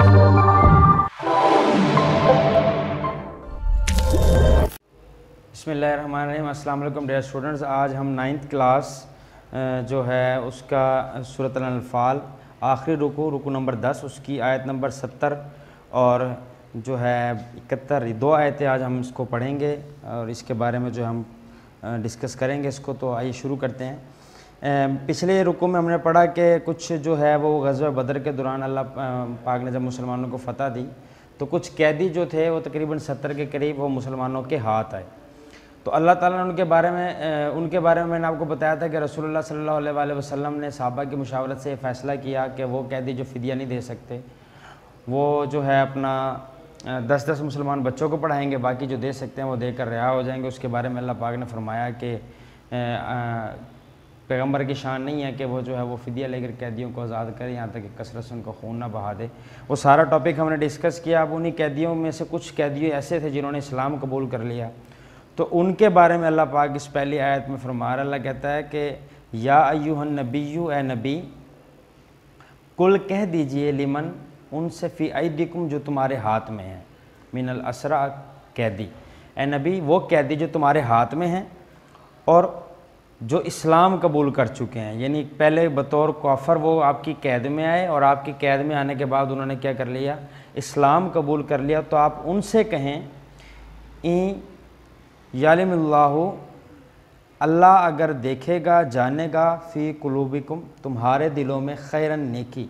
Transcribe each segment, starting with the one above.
بسمillahirrahmanirrahim۔ السلام علیکم dear students, آج ہم 9th کلاس جو ہے اس کا سورۃ الانفال آخری رکو نمبر 10 اس کی آیت نمبر 70 اور جو ہے 71 دو آیتیں آج ہم اس کو پڑھیں گے اور اس کے بارے میں جو ہم ڈسکس کریں گے اس کو۔ تو آئیے شروع کرتے ہیں۔ پچھلے رکو میں ہم نے پڑھا کہ کچھ جو ہے وہ غزوہ بدر کے دوران اللہ پاک نے جب مسلمانوں کو فتح دی تو کچھ قیدی جو تھے وہ تقریباً 70 کے قریب وہ مسلمانوں کے ہاتھ آئے۔ تو اللہ تعالیٰ نے ان کے بارے میں میں نے آپ کو بتایا تھا کہ رسول اللہ صلی اللہ علیہ وسلم نے صحابہ کی مشاورت سے یہ فیصلہ کیا کہ وہ قیدی جو فدیہ نہیں دے سکتے وہ جو ہے اپنا 10 مسلمان بچوں کو پڑھائیں گے، باقی جو دے سکتے ہیں وہ دے کر رہا ہو جائیں گے۔ اس کے بارے میں اللہ پاک نے فرمایا کہ پیغمبر کی شان نہیں ہے کہ وہ جو ہے وہ فدیہ لے کر قیدیوں کو آزاد کرے یہاں تک کہ کثرت سے ان کو خون نہ بہا دے۔ وہ سارا ٹاپک ہم نے ڈسکس کیا۔ اب انہی قیدیوں میں سے کچھ قیدی ایسے تھے جنہوں نے اسلام قبول کر لیا، تو ان کے بارے میں اللہ پاک اس پہلی آیت میں فرما رہا ہے۔ اللہ کہتا ہے کہ یا ایھا النبی، اے نبی، کل کہہ دیجئے لمن، ان سے فی ایدیکم جو تمہارے ہاتھ میں ہیں، من الاسریٰ قیدی، اے نبی وہ قیدی جو تمہارے ہاتھ میں ہیں اور جو اسلام قبول کر چکے ہیں، یعنی پہلے بطور کافر وہ آپ کی قید میں آئے اور آپ کی قید میں آنے کے بعد انہوں نے کیا کر لیا، اسلام قبول کر لیا۔ تو آپ ان سے کہیں این یعلم اللہ، اللہ اگر دیکھے گا جانے گا، فی قلوبکم تمہارے دلوں میں خیرن نیکی،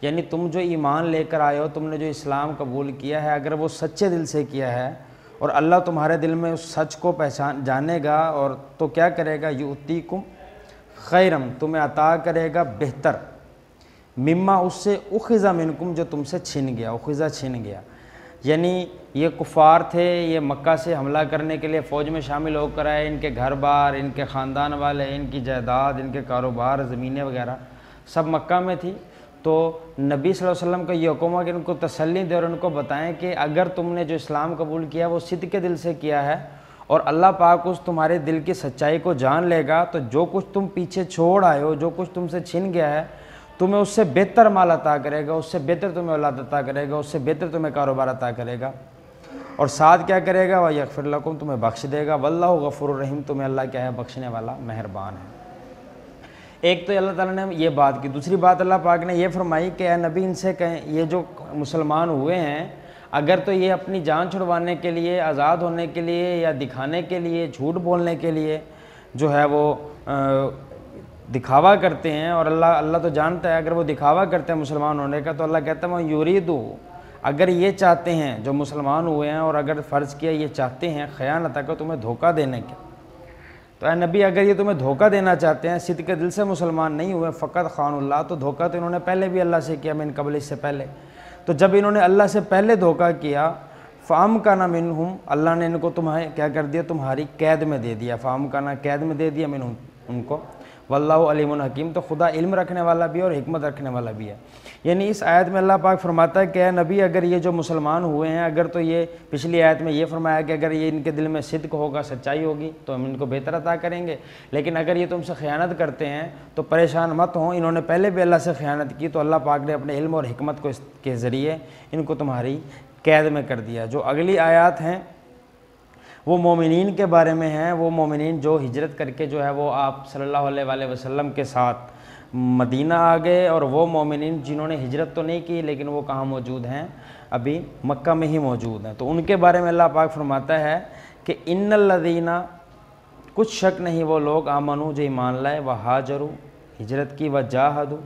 یعنی تم جو ایمان لے کر آئے ہو، تم نے جو اسلام قبول کیا ہے، اگر وہ سچے دل سے کیا ہے اور اللہ تمہارے دل میں اس سچ کو جانے گا اور تو کیا کرے گا، یؤتیکم خیرم تمہیں عطا کرے گا بہتر، مما اس سے اخذ منکم جو تم سے چھن گیا، اخذ چھن گیا، یعنی یہ کفار تھے، یہ مکہ سے حملہ کرنے کے لیے فوج میں شامل ہو کر آئے، ان کے گھر بار، ان کے خاندان والے، ان کی جائیداد، ان کے کاروبار، زمینیں وغیرہ سب مکہ میں تھی۔ تو نبی صلی اللہ علیہ وسلم کا یہ حکم ہے کہ ان کو تسلی دے اور ان کو بتائیں کہ اگر تم نے جو اسلام قبول کیا وہ صدق کے دل سے کیا ہے اور اللہ پاک اس تمہارے دل کی سچائی کو جان لے گا، تو جو کچھ تم پیچھے چھوڑ آئے ہو، جو کچھ تم سے چھن گیا ہے، تمہیں اس سے بہتر مال عطا کرے گا، اس سے بہتر تمہیں اولاد عطا کرے گا، اس سے بہتر تمہیں کاروبار عطا کرے گا، اور ساتھ کیا کرے گا، وَيَغْفِرْ لَكُمْ تمہیں بخش دے گا، وَاللَّهُ غَفُورٌ رَحِيمٌ تمہیں اللہ کیا ہے، بخشنے والا مہربان ہے۔ ایک تو اللہ تعالیٰ نے یہ بات کی۔ دوسری بات اللہ پاک نے یہ فرمائی کہ اے نبی ان سے کہیں یہ جو مسلمان ہوئے ہیں اگر تو یہ اپنی جان چھڑوانے کے لیے، آزاد ہونے کے لیے یا دکھانے کے لیے، جھوٹ بولنے کے لیے جو ہے وہ دکھاوا کرتے ہیں، اور اللہ تو جانتا ہے اگر وہ دکھاوا کرتے ہیں مسلمان ہونے کا، تو اللہ کہتا ہے وہ یریدو، اگر یہ چاہتے ہیں جو مسلمان ہوئے ہیں اور اگر فرض کیا یہ چاہتے ہیں خیانت کا تمہیں دھوکہ دینے کے، تو اے نبی اگر یہ تمہیں دھوکہ دینا چاہتے ہیں، صدق کے دل سے مسلمان نہیں ہوئے، فقط خان اللہ، تو دھوکہ تو انہوں نے پہلے بھی اللہ سے کیا، من قبل، اس سے پہلے۔ تو جب انہوں نے اللہ سے پہلے دھوکہ کیا، فَأَمْكَنَ مِنْهُمْ، اللہ نے ان کو تمہیں کیا کر دیا، تمہاری قید میں دے دیا، فَأَمْكَنَ قید میں دے دیا منہم ان کو، واللہ علیم حکیم، تو خدا علم رکھنے والا بھی ہے اور حکمت رکھنے والا بھی ہے۔ یعنی اس آیت میں اللہ پاک فرماتا ہے کہ اے نبی اگر یہ جو مسلمان ہوئے ہیں، اگر تو یہ پچھلی آیت میں یہ فرمایا کہ اگر یہ ان کے دل میں صدق ہوگا، سچائی ہوگی تو ہم ان کو بہتر عطا کریں گے، لیکن اگر یہ تم سے خیانت کرتے ہیں تو پریشان مت ہوں، انہوں نے پہلے بھی اللہ سے خیانت کی، تو اللہ پاک نے اپنے علم اور حکمت کو کے ذریعے ان کو تمہاری قید میں کر دیا۔ جو اگلی آیات ہیں وہ مومنین کے بارے میں ہیں، وہ مومنین جو ہجرت کر کے جو ہے وہ آپ صلی اللہ علیہ وسلم کے ساتھ مدینہ آ گئے، اور وہ مومنین جنہوں نے ہجرت تو نہیں کی لیکن وہ کہاں موجود ہیں، ابھی مکہ میں ہی موجود ہیں۔ تو ان کے بارے میں اللہ پاک فرماتا ہے کہ ان الذین، کچھ شک نہیں وہ لوگ، آمنو جو ایمان لائے، وہاجروا ہجرت کی، وجاہدوا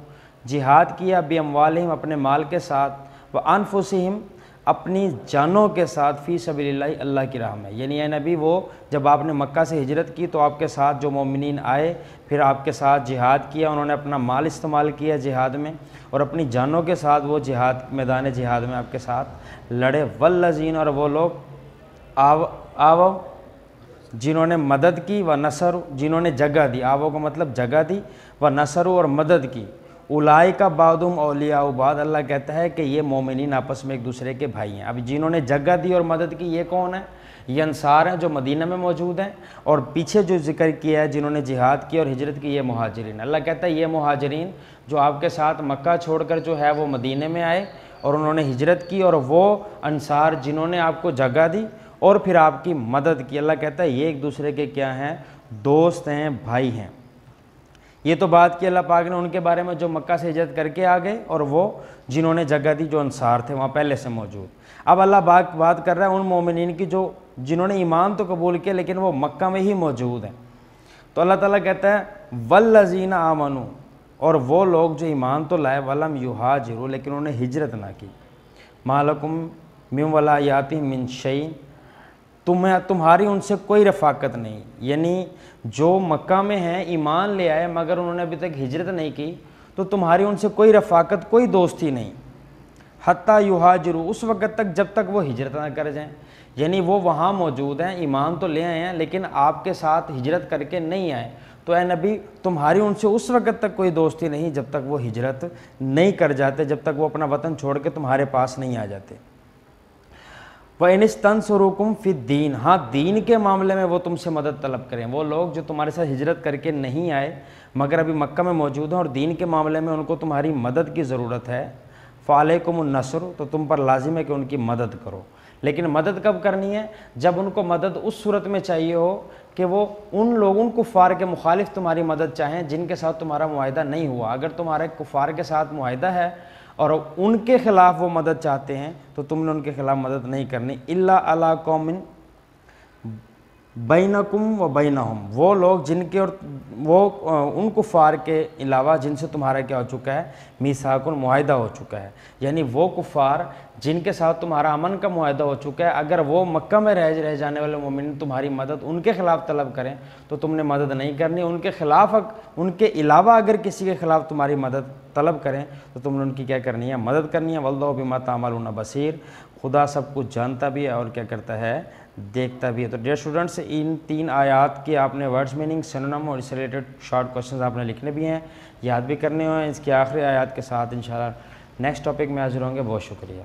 جہاد کیا، باموالہم اپنے مال کے ساتھ، وانفسہم اپنی جانوں کے ساتھ، فی سبیل اللہ اللہ کی راہ میں، یعنی اے نبی وہ جب آپ نے مکہ سے ہجرت کی تو آپ کے ساتھ جو مومنین آئے پھر آپ کے ساتھ جہاد کیا، انہوں نے اپنا مال استعمال کیا جہاد میں اور اپنی جانوں کے ساتھ وہ جہاد، میدان جہاد میں آپ کے ساتھ لڑے، والذین اور وہ لوگ آو جنہوں نے مدد کی، و نصر جنہوں نے جگہ دی، آو کا مطلب جگہ دی، و نصر اور مدد کی، اولئک بعضهم اولیاء بعض، اللہ کہتا ہے کہ یہ مومنین آپس میں ایک دوسرے کے بھائی ہیں۔ اب جنہوں نے جگہ دی اور مدد کی یہ کون ہے؟ یہ انصار ہیں جو مدینہ میں موجود ہیں، اور پیچھے جو ذکر کیا ہے جنہوں نے جہاد کی اور ہجرت کی، یہ مہاجرین۔ اللہ کہتا ہے یہ مہاجرین جو آپ کے ساتھ مکہ چھوڑ کر جو ہے وہ مدینہ میں آئے اور انہوں نے ہجرت کی، اور وہ انصار جنہوں نے آپ کو جگہ دی اور پھر آپ کی مدد کی۔ اللہ کہتا ہے یہ ایک دوسرے کے کیا ہیں؟ دوست ہیں، بھائی ہیں۔ یہ تو بات کی اللہ پاک نے ان کے بارے میں جو مکہ سے ہجرت کر کے آ گئے، اور وہ جنہوں نے جگہ دی، جو انصار تھے وہاں پہلے سے موجود۔ اب اللہ بات کر رہا ہے ان مومنین کی جنہوں نے ایمان تو قبول کیا لیکن وہ مکہ میں ہی موجود ہیں۔ تو اللہ تعالیٰ کہتا ہے والذین آمنوا، اور وہ لوگ جو ایمان تو لائے، ولم یہاجروا، لیکن انہوں نے ہجرت نہ کی، ما لکم من ولایاتہم من شیء، تمہاری ان سے کوئی رفاقت نہیں، یعنی جو مکہ میں ہیں ایمان لے آئے مگر انہوں نے ابھی تک ہجرت نہیں کی، تو تمہاری ان سے کوئی رفاقت، کوئی دوستی نہیں، حتیٰ یہاجروا، اس وقت تک جب تک وہ ہجرت نہ کر جائیں، یعنی وہ وہاں موجود ہیں، ایمان تو لے آئے ہیں لیکن آپ کے ساتھ ہجرت کر کے نہیں آئے، تو اے نبی تمہاری ان سے اس وقت تک کوئی دوستی نہیں جب تک وہ ہجرت نہیں کر جاتے، جب تک وہ اپنا وطن چھوڑ کے تمہارے پاس نہیں آ جاتے۔ وَإِنِ اسْتَنْصُرُوكُمْ فِي الدِّينِ، ہاں دین کے معاملے میں وہ تم سے مدد طلب کریں، وہ لوگ جو تمہارے ساتھ ہجرت کر کے نہیں آئے مگر ابھی مکہ میں موجود ہیں اور دین کے معاملے میں ان کو تمہاری مدد کی ضرورت ہے، فَعَلَيْكُمُ النَّصْرُ، تو تم پر لازم ہے کہ ان کی مدد کرو۔ لیکن مدد کب کرنی ہے؟ جب ان کو مدد اس صورت میں چاہیے ہو کہ وہ ان لوگوں کفار کے مخالف تمہاری مدد چاہیں جن کے ساتھ تمہارا معاہدہ نہیں ہوا۔ اگر تمہارے کفار کے ساتھ معاہدہ ہے اور ان کے خلاف وہ مدد چاہتے ہیں تو تم نے ان کے خلاف مدد نہیں کرنی، الا علی قوم بینکم و بینہم، وہ لوگ جن کے اور وہ ان کفار کے علاوہ جن سے تمہارا کیا ہو چکا ہے؟ میثاق، معاہدہ ہو چکا ہے، یعنی وہ کفار جن کے ساتھ تمہارا امن کا معاہدہ ہو چکا ہے، اگر وہ مکہ میں رہ جانے والے مومن تمہاری مدد ان کے خلاف طلب کریں تو تم نے مدد نہیں کرنی، ان کے خلاف، ان کے علاوہ اگر کسی کے خلاف تمہاری مدد طلب کریں تو تم نے ان کی کیا کرنی ہے؟ مدد کرنی ہے۔ واللہ بما تعملون بصیر، خدا سب کچھ جانتا بھی ہے اور کیا کرتا ہے؟ دیکھتا بھی ہے۔ تو ڈیئر اسٹوڈنٹس، ان 3 آیات کے آپ نے ورڈز میننگ، سینونیم اور اس سے ریلیٹڈ شارٹ کوشچنز آپ نے لکھنے بھی ہیں، یاد بھی کرنے ہیں۔ اس کی آخری آیات کے ساتھ انشاءاللہ نیکسٹ ٹاپک میں حاضر ہوں گے۔ بہت شکریہ۔